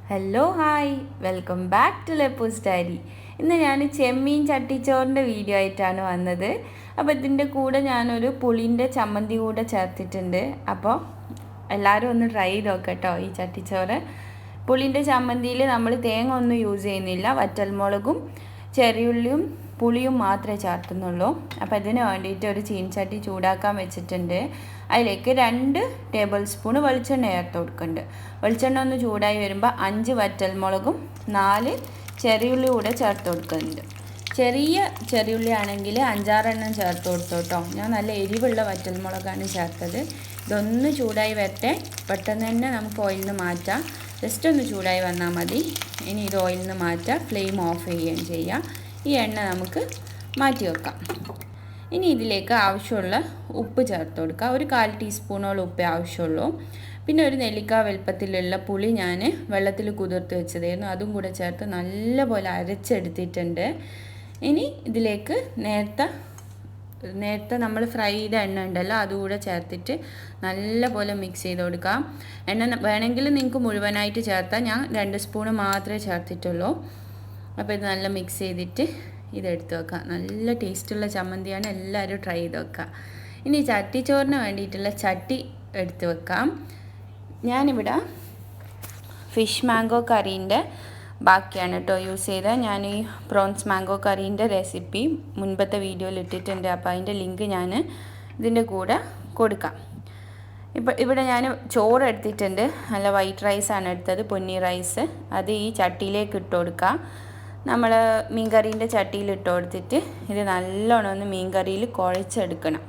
Hello hi welcome back to ലെപ്പൂസ് diary. ഇന്ന് ഞാൻ ചെമ്മീൻ ചട്ടിച്ചോറിൻ്റെ വീഡിയോ ആയിട്ടാണ് വന്നത്. അപ്പോൾ ഇതിൻ്റെ കൂടെ ഞാനൊരു പുളിൻ്റെ ചമ്മന്തി കൂടെ ചേർത്തിട്ടുണ്ട്. അപ്പോൾ എല്ലാവരും ഒന്ന് ട്രൈ ചെയ്ത് നോക്കട്ടോ ഈ ചട്ടിച്ചോറ്. പുളിൻ്റെ ചമ്മന്തിയിൽ നമ്മൾ തേങ്ങ ഒന്നും യൂസ് ചെയ്യുന്നില്ല, വറ്റൽമുളകും ചെറിയുള്ളിയും പുളിയും മാത്രമേ ചേർത്തുന്നുള്ളൂ. അപ്പോൾ ഇതിന് വേണ്ടിയിട്ട് ഒരു ചീനച്ചട്ടി ചൂടാക്കാൻ വെച്ചിട്ടുണ്ട്. അതിലേക്ക് 2 ടേബിൾ സ്പൂൺ വെളിച്ചെണ്ണ ചേർത്ത് കൊടുക്കുന്നുണ്ട്. വെളിച്ചെണ്ണ ഒന്ന് ചൂടായി വരുമ്പോൾ 5 വറ്റൽമുളകും 4 ചെറിയുള്ളി കൂടെ ചേർത്ത് കൊടുക്കുന്നുണ്ട്. ചെറിയ ചെറിയുള്ളി ആണെങ്കിൽ 5-6 എണ്ണം ചേർത്ത് കൊടുത്തോട്ടോ. ഞാൻ നല്ല എരിവുള്ള വറ്റൽമുളകാണ് ചേർത്തത്. ഇതൊന്ന് ചൂടായി വരട്ടെ, പെട്ടെന്ന് തന്നെ നമുക്ക് ഓയിലിൽ നിന്ന് മാറ്റാം. ജസ്റ്റ് ഒന്ന് ചൂടായി വന്നാൽ മതി. ഇനി ഇത് ഓയിലിൽ നിന്ന് മാറ്റാം, ഫ്ലെയിം ഓഫ് ചെയ്യുകയും ചെയ്യാം. ഈ എണ്ണ നമുക്ക് മാറ്റി വെക്കാം. ഇനി ഇതിലേക്ക് ആവശ്യമുള്ള ഉപ്പ് ചേർത്ത് കൊടുക്കുക. ഒരു 1/4 ടീസ്പൂണോളം ഉപ്പേ ആവശ്യമുള്ളൂ. പിന്നെ ഒരു നെല്ലിക്ക വലുപ്പത്തിലുള്ള പുളി ഞാൻ വെള്ളത്തിൽ കുതിർത്ത് വെച്ചതായിരുന്നു, അതും കൂടെ ചേർത്ത് നല്ലപോലെ അരച്ചെടുത്തിട്ടുണ്ട്. ഇനി ഇതിലേക്ക് നേരത്തെ നമ്മൾ ഫ്രൈ ചെയ്ത എണ്ണ ഉണ്ടല്ലോ, അതുകൂടെ ചേർത്തിട്ട് നല്ലപോലെ മിക്സ് ചെയ്ത് കൊടുക്കാം. എണ്ണ വേണമെങ്കിൽ നിങ്ങൾക്ക് മുഴുവനായിട്ട് ചേർത്താൽ, ഞാൻ 2 സ്പൂണ് മാത്രമേ ചേർത്തിട്ടുള്ളൂ. അപ്പോൾ ഇത് നല്ല മിക്സ് ചെയ്തിട്ട് ഇതെടുത്ത് വെക്കാം. നല്ല ടേസ്റ്റുള്ള ചമ്മന്തിയാണ്, എല്ലാവരും ട്രൈ ചെയ്ത് വെക്കുക. ഇനി ചട്ടിച്ചോറിന് വേണ്ടിയിട്ടുള്ള ചട്ടി എടുത്ത് വെക്കാം. ഞാനിവിടെ ഫിഷ് മാംഗോ കറീൻ്റെ ബാക്കിയാണ് കേട്ടോ യൂസ് ചെയ്തത്. ഞാൻ ഈ പ്രോൺസ് മാംഗോ കറീൻ്റെ റെസിപ്പി മുൻപത്തെ വീഡിയോയിൽ ഇട്ടിട്ടുണ്ട്. അപ്പോൾ അതിൻ്റെ ലിങ്ക് ഞാൻ ഇതിൻ്റെ കൂടെ കൊടുക്കാം. ഇവിടെ ഞാൻ ചോറ് എടുത്തിട്ടുണ്ട്. നല്ല വൈറ്റ് റൈസാണ് എടുത്തത്, പൊന്നി റൈസ്. അത് ഈ ചട്ടിയിലേക്ക് ഇട്ട് കൊടുക്കാം. നമ്മൾ മീൻകറീൻ്റെ ചട്ടിയിൽ ഇട്ട് കൊടുത്തിട്ട് ഇത് നല്ലോണം ഒന്ന് മീൻകറിയിൽ കുഴച്ചെടുക്കണം.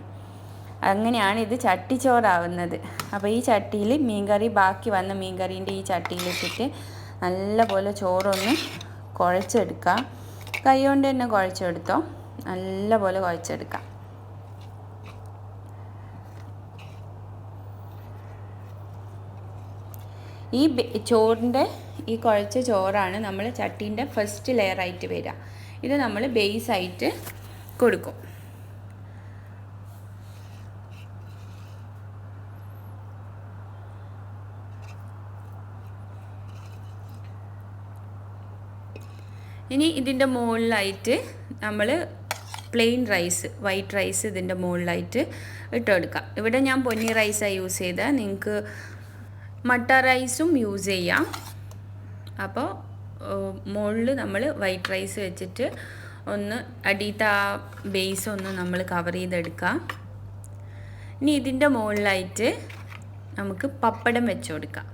അങ്ങനെയാണ് ഇത് ചട്ടിച്ചോറാവുന്നത്. അപ്പോൾ ഈ ചട്ടിയിൽ മീൻകറി, ബാക്കി വന്ന മീൻകറീൻ്റെ ഈ ചട്ടിയിലിട്ടിട്ട് നല്ലപോലെ ചോറൊന്ന് കുഴച്ചെടുക്കാം. കൈ കൊണ്ട് തന്നെ കുഴച്ചെടുത്തോ, നല്ലപോലെ കുഴച്ചെടുക്കാം. ഈ ചോറിൻ്റെ ഈ കുഴച്ച ചോറാണ് നമ്മൾ ചട്ടീൻ്റെ ഫസ്റ്റ് ലെയറായിട്ട് വരിക. ഇത് നമ്മൾ ബേസായിട്ട് കൊടുക്കും. ഇനി ഇതിൻ്റെ മുകളിലായിട്ട് നമ്മൾ പ്ലെയിൻ റൈസ്, വൈറ്റ് റൈസ് ഇതിൻ്റെ മുകളിലായിട്ട് ഇട്ട് കൊടുക്കാം. ഇവിടെ ഞാൻ പൊന്നി റൈസാണ് യൂസ് ചെയ്തത്, നിങ്ങൾക്ക് മട്ട റൈസും യൂസ് ചെയ്യാം. അപ്പോൾ മുകളിൽ നമ്മൾ വൈറ്റ് റൈസ് വെച്ചിട്ട് ഒന്ന് അടിയത്തെ ആ ബേസ് ഒന്ന് നമ്മൾ കവർ ചെയ്തെടുക്കാം. ഇനി ഇതിൻ്റെ മുകളിലായിട്ട് നമുക്ക് പപ്പടം വെച്ച് കൊടുക്കാം.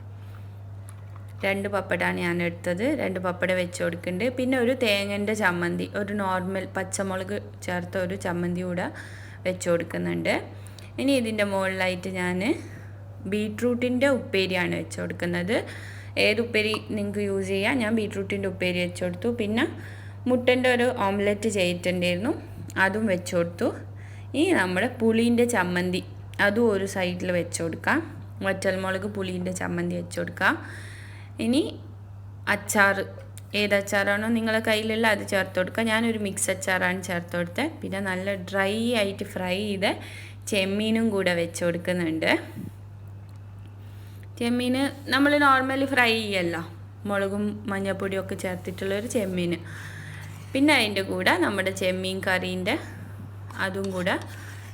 2 പപ്പടമാണ് ഞാൻ എടുത്തത്. 2 പപ്പടം വെച്ച് കൊടുക്കുന്നുണ്ട്. പിന്നെ ഒരു തേങ്ങൻ്റെ ചമ്മന്തി, ഒരു നോർമൽ പച്ചമുളക് ചേർത്ത ഒരു ചമ്മന്തി കൂടെ വെച്ച് കൊടുക്കുന്നുണ്ട്. ഇനി ഇതിൻ്റെ മുകളിലായിട്ട് ഞാൻ ബീട്രൂട്ടിൻ്റെ ഉപ്പേരിയാണ് വെച്ച് കൊടുക്കുന്നത്. ഏത് ഉപ്പേരി നിങ്ങൾക്ക് യൂസ് ചെയ്യാം. ഞാൻ ബീട്രൂട്ടിൻ്റെ ഉപ്പേരി വെച്ച് കൊടുത്തു. പിന്നെ മുട്ടൻ്റെ ഒരു ഓംലെറ്റ് ചെയ്തിട്ടുണ്ടായിരുന്നു, അതും വെച്ച് കൊടുത്തു. ഇനി നമ്മുടെ പുളീൻ്റെ ചമ്മന്തി അതും ഒരു സൈഡിൽ വെച്ച് കൊടുക്കാം. വറ്റൽമുളക് പുളീൻ്റെ ചമ്മന്തി വെച്ച് കൊടുക്കാം. ഇനി അച്ചാർ, ഏത് അച്ചാറാണോ നിങ്ങളുടെ കയ്യിലുള്ള അത് ചേർത്ത് കൊടുക്കുക. ഞാനൊരു മിക്സ് അച്ചാറാണ് ചേർത്ത് കൊടുത്തത്. പിന്നെ നല്ല ഡ്രൈ ആയിട്ട് ഫ്രൈ ചെയ്ത ചെമ്മീനും കൂടെ വെച്ച് കൊടുക്കുന്നുണ്ട്. ചെമ്മീൻ നമ്മൾ നോർമലി ഫ്രൈ ചെയ്യല്ലോ, മുളകും മഞ്ഞൾപ്പൊടിയും ഒക്കെ ചേർത്തിട്ടുള്ളൊരു ചെമ്മീൻ. പിന്നെ അതിൻ്റെ കൂടെ നമ്മുടെ ചെമ്മീൻ കറീൻ്റെ അതും കൂടെ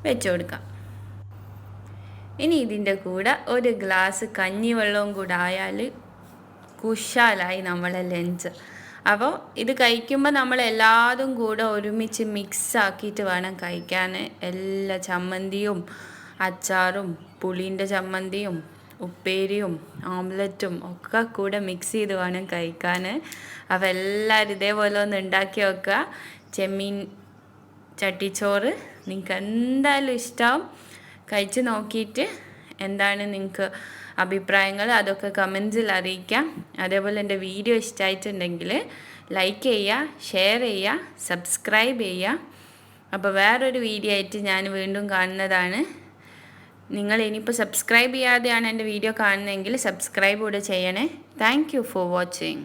വെച്ച് കൊടുക്കാം. ഇനി ഇതിൻ്റെ കൂടെ ഒരു ഗ്ലാസ് കഞ്ഞിവെള്ളവും കൂടെ ആയാൽ കുശാലായി നമ്മളെ ലഞ്ച്. അപ്പോൾ ഇത് കഴിക്കുമ്പോൾ നമ്മൾ എല്ലാതും കൂടെ ഒരുമിച്ച് മിക്സ് ആക്കിയിട്ട് വേണം കഴിക്കാൻ. എല്ലാ ചമ്മന്തിയും അച്ചാറും പുളീൻ്റെ ചമ്മന്തിയും ഉപ്പേരിയും ഓംലെറ്റും ഒക്കെ കൂടെ മിക്സ് ചെയ്ത് വേണം കഴിക്കാൻ. അപ്പോൾ എല്ലാവരും ഇതേപോലെ ഒന്ന് ഉണ്ടാക്കി വെക്കുക. ചെമ്മീൻ ചട്ടിച്ചോറ് നിങ്ങൾക്ക് എന്തായാലും ഇഷ്ടമാവും. കഴിച്ച് നോക്കിയിട്ട് എന്താണ് നിങ്ങൾക്ക് അഭിപ്രായങ്ങൾ, അതൊക്കെ കമൻസിൽ അറിയിക്കാം. അതേപോലെ എൻ്റെ വീഡിയോ ഇഷ്ടമായിട്ടുണ്ടെങ്കിൽ ലൈക്ക് ചെയ്യുക, ഷെയർ ചെയ്യുക, സബ്സ്ക്രൈബ് ചെയ്യുക. അപ്പോൾ വേറൊരു വീഡിയോ ആയിട്ട് ഞാൻ വീണ്ടും കാണുന്നതാണ്. നിങ്ങൾ ഇനിയിപ്പോൾ സബ്സ്ക്രൈബ് ചെയ്യാതെയാണ് എൻ്റെ വീഡിയോ കാണുന്നതെങ്കിൽ സബ്സ്ക്രൈബ് കൂടെ ചെയ്യണേ. Thank you for watching.